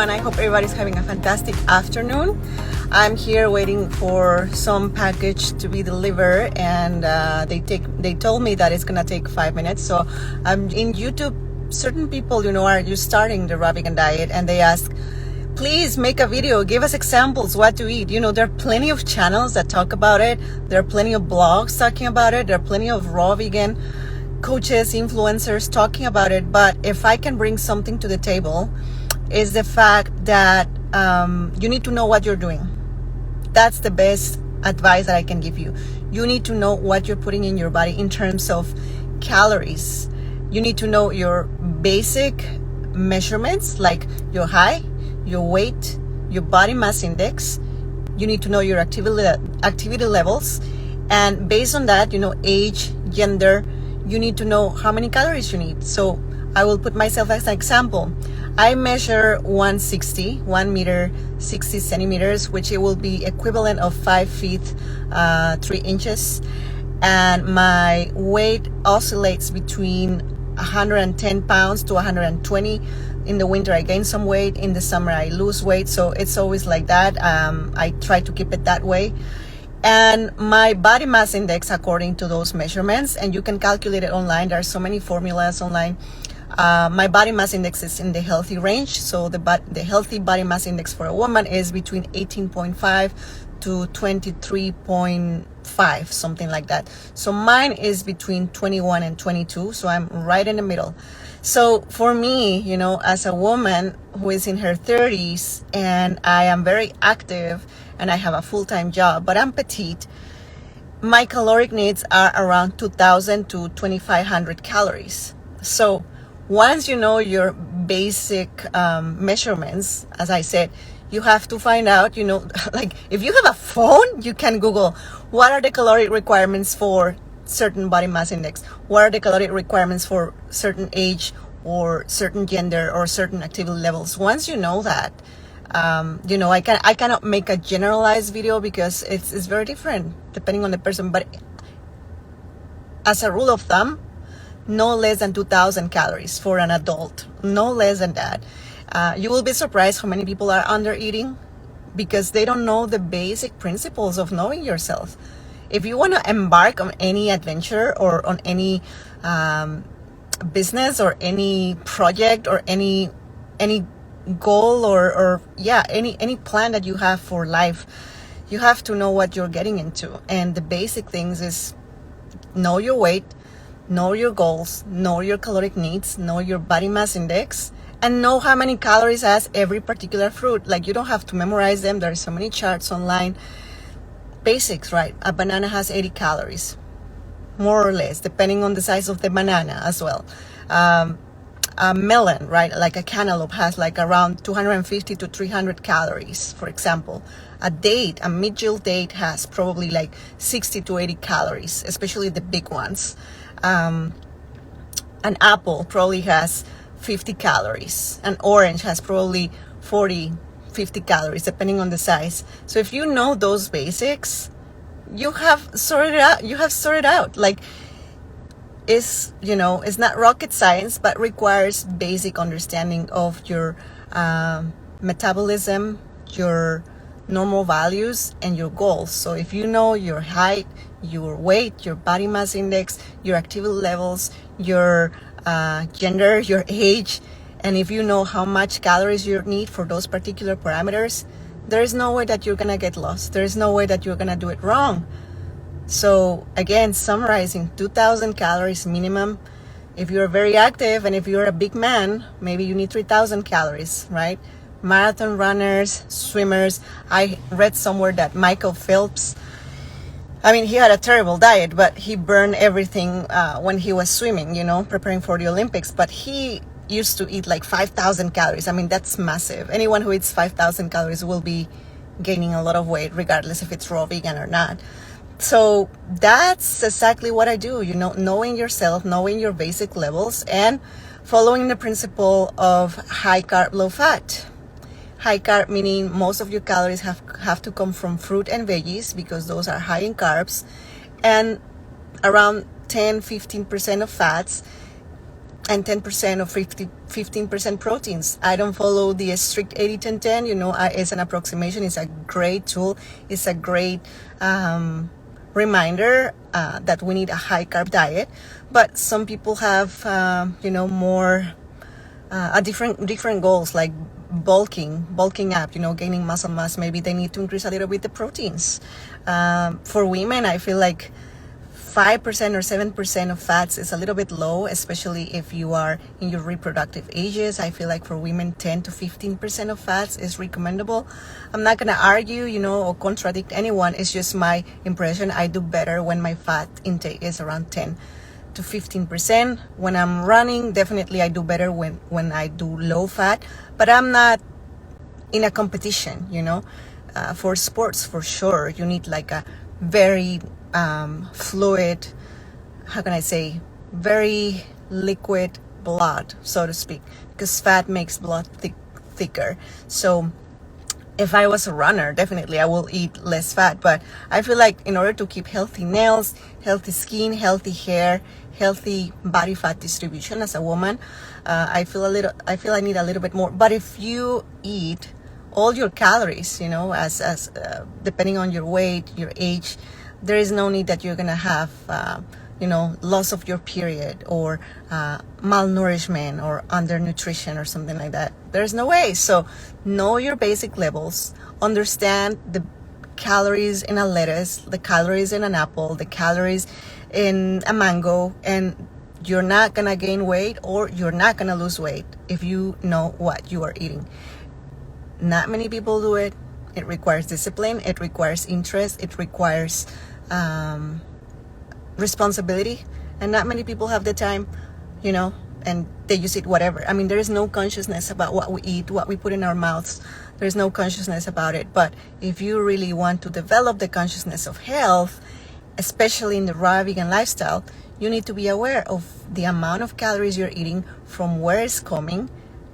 everyone. I hope everybody's having a fantastic afternoon. I'm here waiting for some package to be delivered, and they told me that it's gonna take 5 minutes. So I'm in YouTube. Certain people, are just starting the raw vegan diet, and they ask, please make a video, give us examples what to eat. There are plenty of channels that talk about it. There are plenty of blogs talking about it. There are plenty of raw vegan coaches, influencers talking about it. But if I can bring something to the table, is the fact that you need to know what you're doing. That's the best advice that I can give you. You need to know what you're putting in your body in terms of calories. You need to know your basic measurements, like your height, your weight, your body mass index. You need to know your activity levels, and based on that, age, gender, you need to know how many calories you need. So I will put myself as an example. I measure 160, 1 meter, 60 centimeters, which it will be equivalent of 5 feet, 3 inches. And my weight oscillates between 110 pounds to 120. In the winter, I gain some weight. In the summer, I lose weight. So it's always like that. I try to keep it that way. And my body mass index, according to those measurements, and you can calculate it online. There are so many formulas online. My body mass index is in the healthy range. So the healthy body mass index for a woman is between 18.5 to 23.5, something like that. So mine is between 21 and 22. So I'm right in the middle. So for me, as a woman who is in her 30s, and I am very active and I have a full-time job, but I'm petite, my caloric needs are around 2,000 to 2,500 calories. So once you know your basic measurements, as I said, you have to find out, like if you have a phone, you can Google what are the caloric requirements for certain body mass index, what are the caloric requirements for certain age or certain gender or certain activity levels. Once you know that, I cannot make a generalized video because it's very different depending on the person. But as a rule of thumb, no less than 2,000 calories for an adult, no less than that. You will be surprised how many people are under eating because they don't know the basic principles of knowing yourself. If you want to embark on any adventure or on any business or any project or any goal or any plan that you have for life, you have to know what you're getting into. And the basic things is know your weight, know your goals, know your caloric needs, know your body mass index, and know how many calories has every particular fruit. Like, you don't have to memorize them. There are so many charts online. Basics, right? A banana has 80 calories, more or less, depending on the size of the banana as well. A melon, right, like a cantaloupe, has like around 250 to 300 calories, for example. A midgill date has probably like 60 to 80 calories, especially the big ones. An apple probably has 50 calories. An orange has probably 50 calories, depending on the size. So if you know those basics, you have sorted out. Like, it's not rocket science, but requires basic understanding of your metabolism, your normal values, and your goals. So if you know your height, your weight, your body mass index, your activity levels, your gender, your age, and if you know how much calories you need for those particular parameters, there is no way that you're gonna get lost. There is no way that you're gonna do it wrong. So again, summarizing, 2,000 calories minimum. If you're very active and if you're a big man, maybe you need 3,000 calories, right? Marathon runners, swimmers. I read somewhere that Michael Phelps, he had a terrible diet, but he burned everything when he was swimming, preparing for the Olympics. But he used to eat like 5,000 calories. That's massive. Anyone who eats 5,000 calories will be gaining a lot of weight, regardless if it's raw vegan or not. So that's exactly what I do, knowing yourself, knowing your basic levels, and following the principle of high carb, low fat. High carb meaning most of your calories have to come from fruit and veggies because those are high in carbs, and around 10-15% of fats. and 10% or 15% proteins. I don't follow the strict 80-10-10. It's an approximation. It's a great tool. It's a great reminder that we need a high carb diet. But some people have, more different goals, like bulking up, gaining muscle mass. Maybe they need to increase a little bit the proteins. For women, I feel like 5% or 7% of fats is a little bit low, especially if you are in your reproductive ages. I feel like for women, 10 to 15% of fats is recommendable. I'm not going to argue, or contradict anyone. It's just my impression. I do better when my fat intake is around 10 to 15%. When I'm running, definitely I do better when I do low fat, but I'm not in a competition, for sports, for sure. You need like a very fluid, how can I say, very liquid blood, so to speak, because fat makes blood thicker. So if I was a runner, definitely I will eat less fat. But I feel like in order to keep healthy nails, healthy skin, healthy hair, healthy body fat distribution as a woman, I feel I need a little bit more. But if you eat all your calories, as depending on your weight, your age, there is no need that you're gonna have loss of your period or malnourishment or undernutrition or something like that. There's no way. So know your basic levels, understand the calories in a lettuce, the calories in an apple, the calories in a mango, and you're not gonna gain weight or you're not gonna lose weight if you know what you are eating. Not many people do it. It requires discipline, it requires interest, it requires responsibility, and not many people have the time, and they use it whatever. I mean, there is no consciousness about what we eat, what we put in our mouths. There's no consciousness about it. But if you really want to develop the consciousness of health, especially in the raw vegan lifestyle, you need to be aware of the amount of calories you're eating, from where it's coming,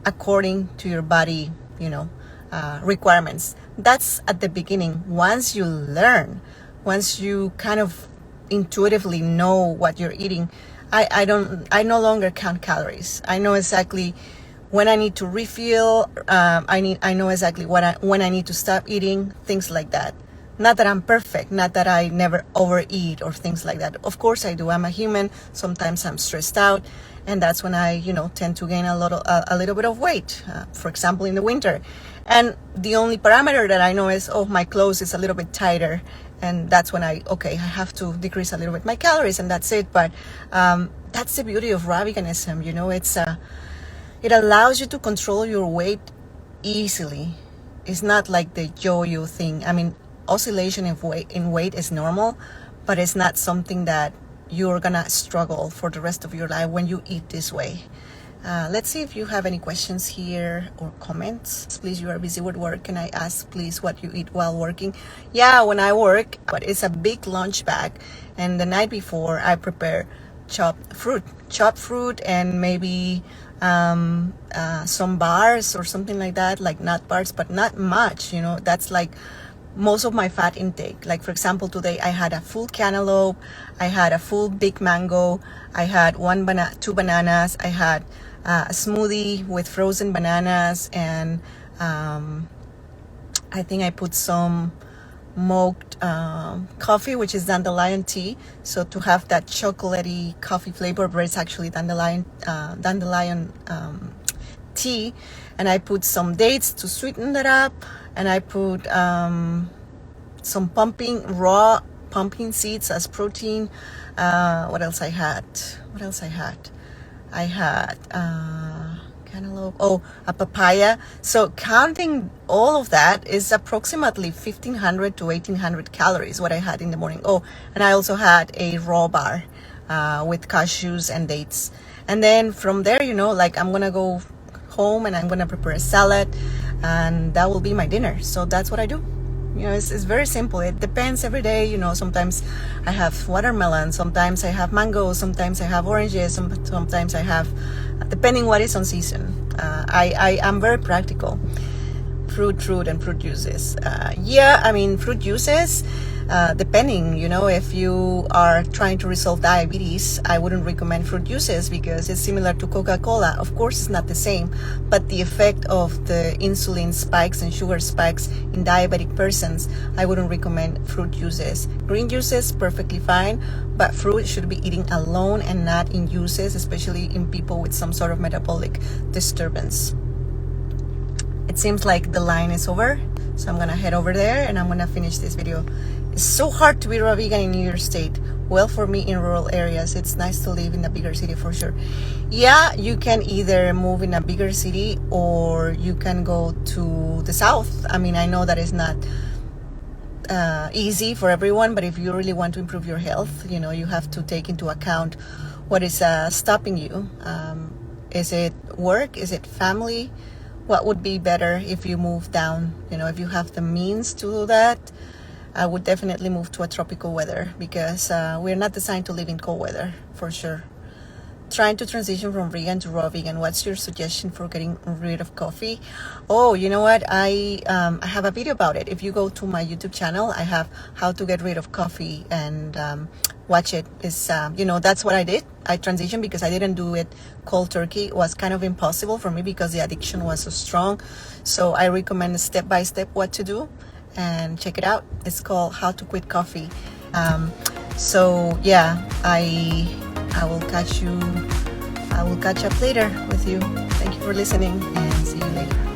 according to your body, requirements. That's at the beginning. Once you learn, once you kind of intuitively know what you're eating, I no longer count calories. I know exactly when I need to refill. I know exactly when I need to stop eating, things like that. Not that I'm perfect, not that I never overeat or things like that. Of course I do. I'm a human. Sometimes I'm stressed out, and that's when I, tend to gain a little bit of weight. For example, in the winter, and the only parameter that I know is, my clothes is a little bit tighter, and that's when I have to decrease a little bit my calories, and that's it. But that's the beauty of raw veganism. It allows you to control your weight easily. It's not like the yo-yo thing. I mean, oscillation in weight is normal, but it's not something that you're gonna struggle for the rest of your life when you eat this way. Let's see if you have any questions here or comments. Please, you are busy with work. Can I ask, please, what you eat while working? Yeah, when I work, but it's a big lunch bag, and the night before I prepare chopped fruit, and maybe some bars or something like that, like nut bars, but not much. That's like most of my fat intake. Like, for example, today I had a full cantaloupe, I had a full big mango, I had two bananas, I had a smoothie with frozen bananas, and I think I put some smoked coffee, which is dandelion tea. So to have that chocolatey coffee flavor, but it's actually dandelion tea. And I put some dates to sweeten that up, and I put some raw pumpkin seeds as protein. What else I had? I had cantaloupe, a papaya. So counting all of that is approximately 1,500 to 1,800 calories, what I had in the morning. And I also had a raw bar with cashews and dates. And then from there, I'm gonna go home and I'm gonna prepare a salad, and that will be my dinner. So that's what I do. It's very simple. It depends every day. Sometimes I have watermelon, sometimes I have mango, sometimes I have oranges, sometimes I have, depending what is on season. I am very practical. Fruit and fruit juices. Fruit juices, Depending, if you are trying to resolve diabetes, I wouldn't recommend fruit juices because it's similar to Coca-Cola. Of course, it's not the same, but the effect of the insulin spikes and sugar spikes in diabetic persons, I wouldn't recommend fruit juices. Green juices, perfectly fine, but fruit should be eaten alone and not in juices, especially in people with some sort of metabolic disturbance. It seems like the line is over, so I'm gonna head over there and I'm gonna finish this video. It's so hard to be raw vegan in New York State. Well, for me in rural areas, it's nice to live in a bigger city for sure. Yeah, you can either move in a bigger city or you can go to the south. I mean, I know that is not easy for everyone, but if you really want to improve your health, you have to take into account what is stopping you. Is it work? Is it family? What would be better if you move down? If you have the means to do that, I would definitely move to a tropical weather because we're not designed to live in cold weather, for sure. Trying to transition from vegan to raw vegan, what's your suggestion for getting rid of coffee? Oh, you know what? I have a video about it. If you go to my YouTube channel, I have how to get rid of coffee and watch it. It's, that's what I did. I transitioned because I didn't do it cold turkey. It was kind of impossible for me because the addiction was so strong. So I recommend step by step what to do, and check it out. It's called How to Quit Coffee. So yeah, I will catch up later with you. Thank you for listening and see you later.